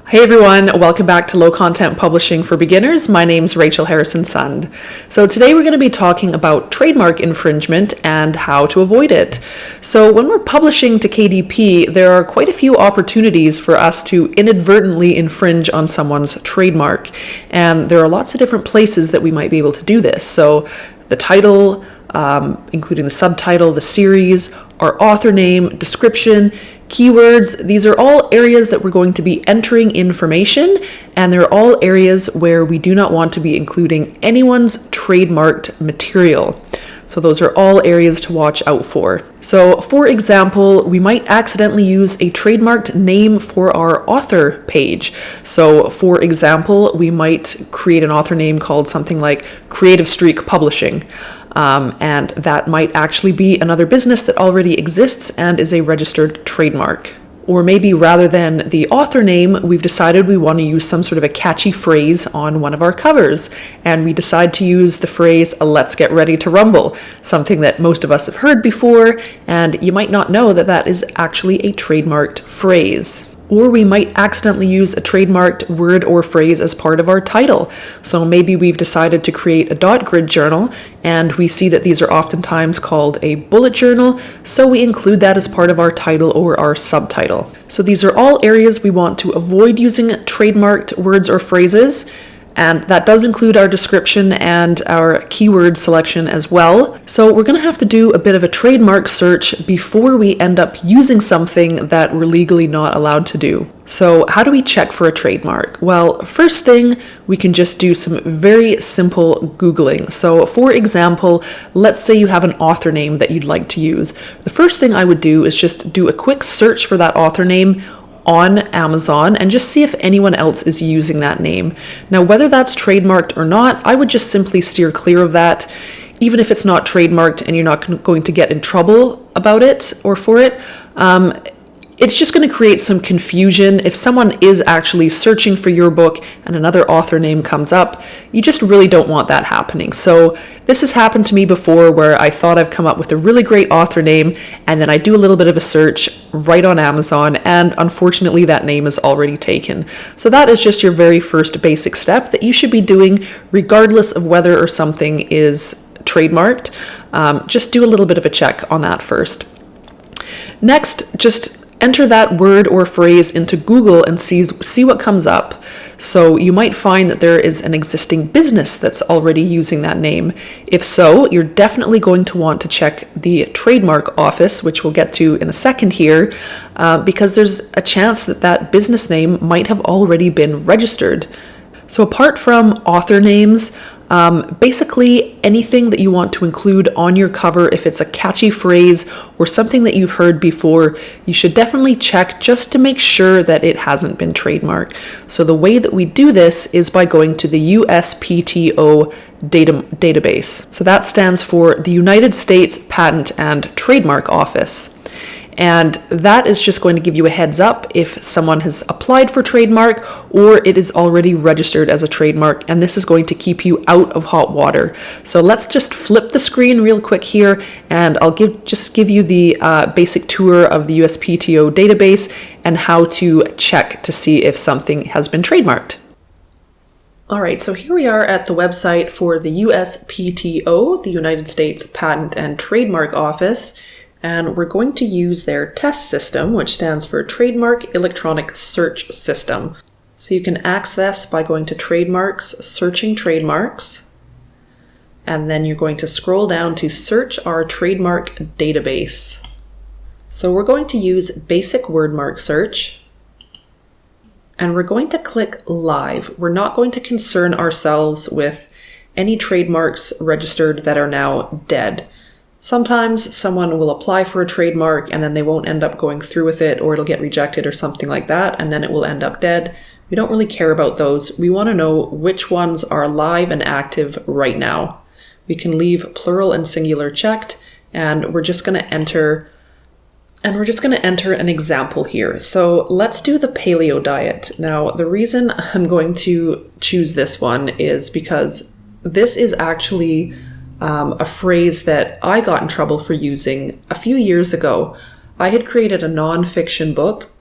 Hey everyone, welcome back to Low Content Publishing for Beginners. My name's Rachel Harrison Sund. So today we're going to be talking about trademark infringement and how to avoid it. So when we're publishing to KDP, there are quite a few opportunities for us to inadvertently infringe on someone's trademark. And there are lots of different places that we might be able to do this. So the title, including the subtitle, the series, our author name, description, keywords, these are all areas that we're going to be entering information, and they're all areas where we do not want to be including anyone's trademarked material. So those are all areas to watch out for. So for example, we might accidentally use a trademarked name for our author page. So for example, we might create an author name called something like Creative Streak Publishing. And that might actually be another business that already exists and is a registered trademark. Or maybe rather than the author name, we've decided we want to use some sort of a catchy phrase on one of our covers. And we decide to use the phrase, "Let's get ready to rumble," something that most of us have heard before, and you might not know that that is actually a trademarked phrase. Or we might accidentally use a trademarked word or phrase as part of our title. So maybe we've decided to create a dot grid journal, and we see that these are oftentimes called a bullet journal, so we include that as part of our title or our subtitle. So these are all areas we want to avoid using trademarked words or phrases. And that does include our description and our keyword selection as well. So we're going to have to do a bit of a trademark search before we end up using something that we're legally not allowed to do. So how do we check for a trademark? Well, first thing, we can just do some very simple Googling. So for example, let's say you have an author name that you'd like to use. The first thing I would do is just do a quick search for that author name on Amazon and just see if anyone else is using that name. Now, whether that's trademarked or not, I would just simply steer clear of that. Even if it's not trademarked and you're not going to get in trouble about it or for it, it's just going to create some confusion. If someone is actually searching for your book and another author name comes up, you just really don't want that happening. So this has happened to me before where I thought I've come up with a really great author name, and then I do a little bit of a search right on Amazon, and unfortunately that name is already taken. So that is just your very first basic step that you should be doing regardless of whether or something is trademarked. Just do a little bit of a check on that first. Next, just enter that word or phrase into Google and see what comes up. So you might find that there is an existing business that's already using that name. If so, you're definitely going to want to check the trademark office, which we'll get to in a second here, because there's a chance that that business name might have already been registered. So apart from author names, basically anything that you want to include on your cover, if it's a catchy phrase or something that you've heard before, you should definitely check just to make sure that it hasn't been trademarked. So the way that we do this is by going to the USPTO database. So that stands for the United States Patent and Trademark Office. And that is just going to give you a heads up if someone has applied for trademark or it is already registered as a trademark, and this is going to keep you out of hot water. So let's just flip the screen real quick here, and I'll just give you the basic tour of the USPTO database and how to check to see if something has been trademarked. All right, so here we are at the website for the USPTO, the United States Patent and Trademark Office. And we're going to use their test system, which stands for Trademark Electronic Search System. So you can access by going to Trademarks, searching trademarks, and then you're going to scroll down to search our trademark database. So we're going to use basic wordmark search, and we're going to click live. We're not going to concern ourselves with any trademarks registered that are now dead. Sometimes someone will apply for a trademark and then they won't end up going through with it, or it'll get rejected or something like that, and then it will end up dead. We don't really care about those. We want to know which ones are live and active right now. We can leave plural and singular checked, and we're just going to enter an example here. So let's do the paleo diet. Now, the reason I'm going to choose this one is because this is actually a phrase that I got in trouble for using a few years ago. I had created a nonfiction book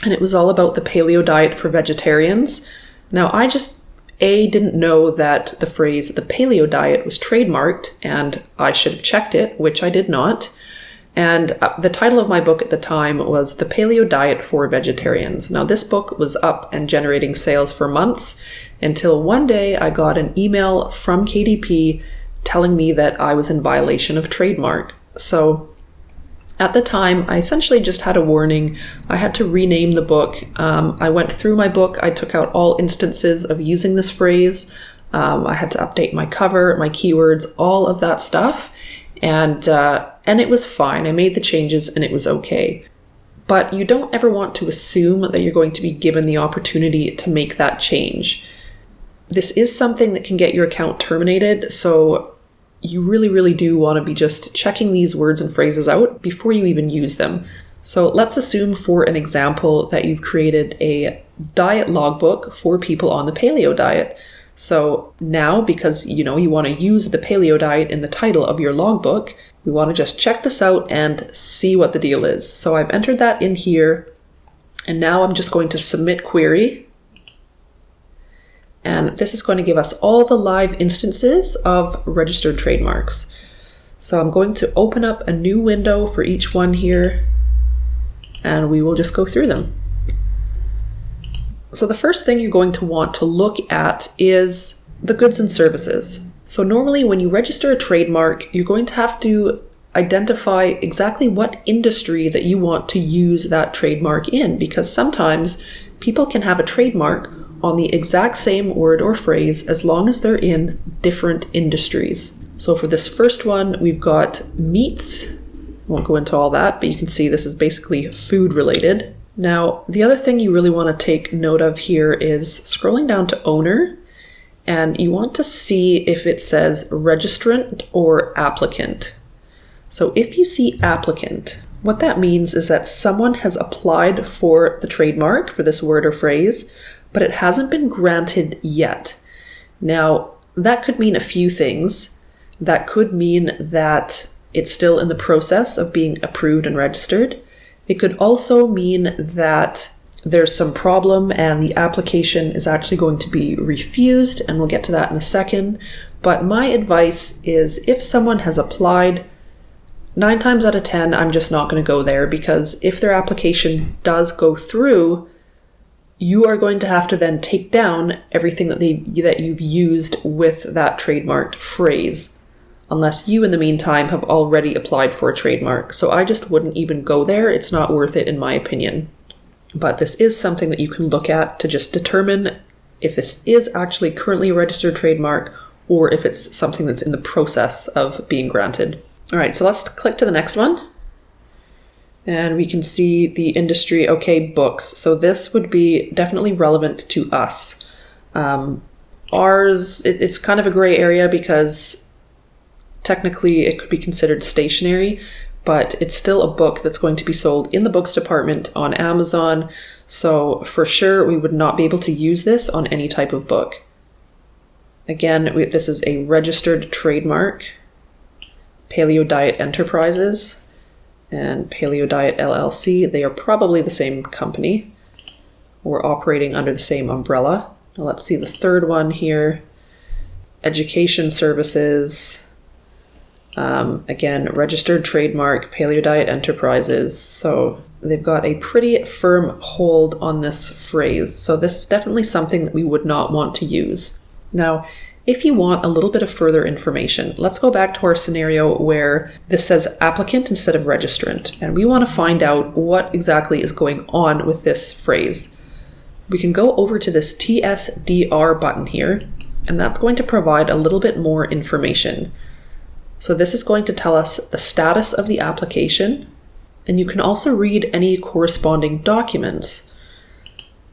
and it was all about the paleo diet for vegetarians. Now, I just didn't know that the phrase the paleo diet was trademarked, and I should have checked it, which I did not. And the title of my book at the time was The Paleo Diet for Vegetarians. Now, this book was up and generating sales for months until one day I got an email from KDP telling me that I was in violation of trademark. So at the time, I essentially just had a warning. I had to rename the book. I went through my book. I took out all instances of using this phrase. I had to update my cover, my keywords, all of that stuff. And it was fine. I made the changes and it was okay. But you don't ever want to assume that you're going to be given the opportunity to make that change. This is something that can get your account terminated, so you really, really do want to be just checking these words and phrases out before you even use them. So let's assume, for an example, that you've created a diet logbook for people on the paleo diet. So now, because you want to use the paleo diet in the title of your logbook, we want to just check this out and see what the deal is. So I've entered that in here, and now I'm just going to submit query. And this is going to give us all the live instances of registered trademarks. So I'm going to open up a new window for each one here, and we will just go through them. So the first thing you're going to want to look at is the goods and services. So normally when you register a trademark, you're going to have to identify exactly what industry that you want to use that trademark in, because sometimes people can have a trademark on the exact same word or phrase as long as they're in different industries. So for this first one, we've got meats. Won't go into all that, but you can see this is basically food related. Now, the other thing you really want to take note of here is scrolling down to owner, and you want to see if it says registrant or applicant. So if you see applicant, what that means is that someone has applied for the trademark for this word or phrase, but it hasn't been granted yet. Now, that could mean a few things. That could mean that it's still in the process of being approved and registered. It could also mean that there's some problem and the application is actually going to be refused, and we'll get to that in a second. But my advice is, if someone has applied, 9 times out of 10, I'm just not going to go there, because if their application does go through, you are going to have to then take down everything that you've used with that trademarked phrase, unless you in the meantime have already applied for a trademark. So I just wouldn't even go there. It's not worth it in my opinion. But this is something that you can look at to just determine if this is actually currently a registered trademark or if it's something that's in the process of being granted. All right, so let's click to the next one. And we can see the industry, okay, books. So this would be definitely relevant to us. Ours, it's kind of a gray area because technically it could be considered stationery, but it's still a book that's going to be sold in the books department on Amazon. So for sure, we would not be able to use this on any type of book. Again, this is a registered trademark. Paleo Diet Enterprises and Paleo Diet LLC, they are probably the same company or operating under the same umbrella. Now let's see the third one here. Education services. Again, registered trademark, Paleo Diet Enterprises. So they've got a pretty firm hold on this phrase. So this is definitely something that we would not want to use. Now, if you want a little bit of further information, let's go back to our scenario where this says applicant instead of registrant, and we want to find out what exactly is going on with this phrase. We can go over to this TSDR button here, and that's going to provide a little bit more information. So this is going to tell us the status of the application, and you can also read any corresponding documents.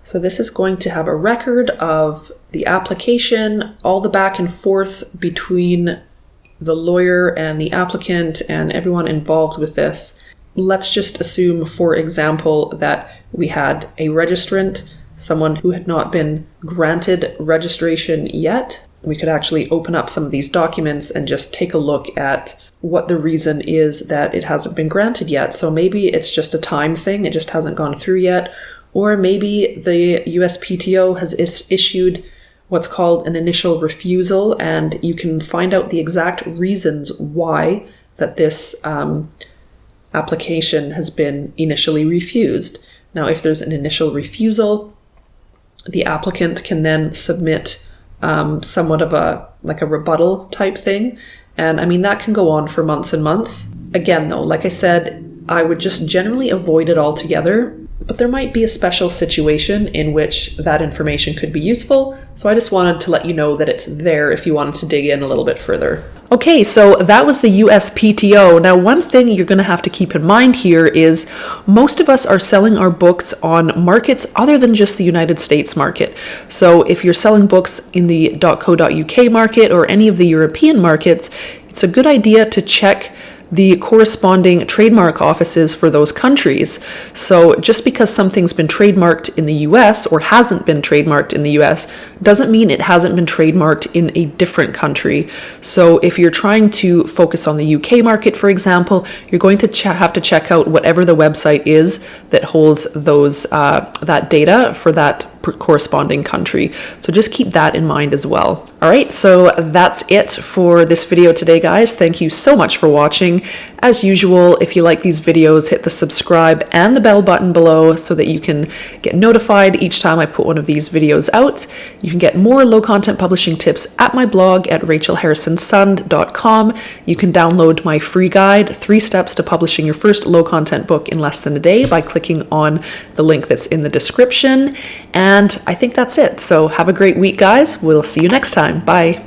So this is going to have a record of the application, all the back and forth between the lawyer and the applicant and everyone involved with this. Let's just assume, for example, that we had a registrant, someone who had not been granted registration yet. We could actually open up some of these documents and just take a look at what the reason is that it hasn't been granted yet. So maybe it's just a time thing, it just hasn't gone through yet. or maybe the USPTO has issued what's called an initial refusal, and you can find out the exact reasons why that this application has been initially refused. Now, if there's an initial refusal, the applicant can then submit somewhat of a rebuttal type thing. And I mean, that can go on for months and months. Again, though, like I said, I would just generally avoid it altogether, but there might be a special situation in which that information could be useful. So I just wanted to let you know that it's there if you wanted to dig in a little bit further. Okay, so that was the USPTO. Now, one thing you're going to have to keep in mind here is most of us are selling our books on markets other than just the United States market. So if you're selling books in the .co.uk market or any of the European markets, it's a good idea to check the corresponding trademark offices for those countries. So just because something's been trademarked in the US or hasn't been trademarked in the US doesn't mean it hasn't been trademarked in a different country. So if you're trying to focus on the UK market, for example, you're going to have to check out whatever the website is that holds those that data for that corresponding country. So just keep that in mind as well. All right, so that's it for this video today, guys. Thank you so much for watching. As usual, if you like these videos, hit the subscribe and the bell button below so that you can get notified each time I put one of these videos out. You can get more low content publishing tips at my blog at rachelharrisonsund.com. You can download my free guide, 3 steps to publishing your first low content book in less than a day, by clicking on the link that's in the description. And I think that's it. So have a great week, guys. We'll see you next time. Bye.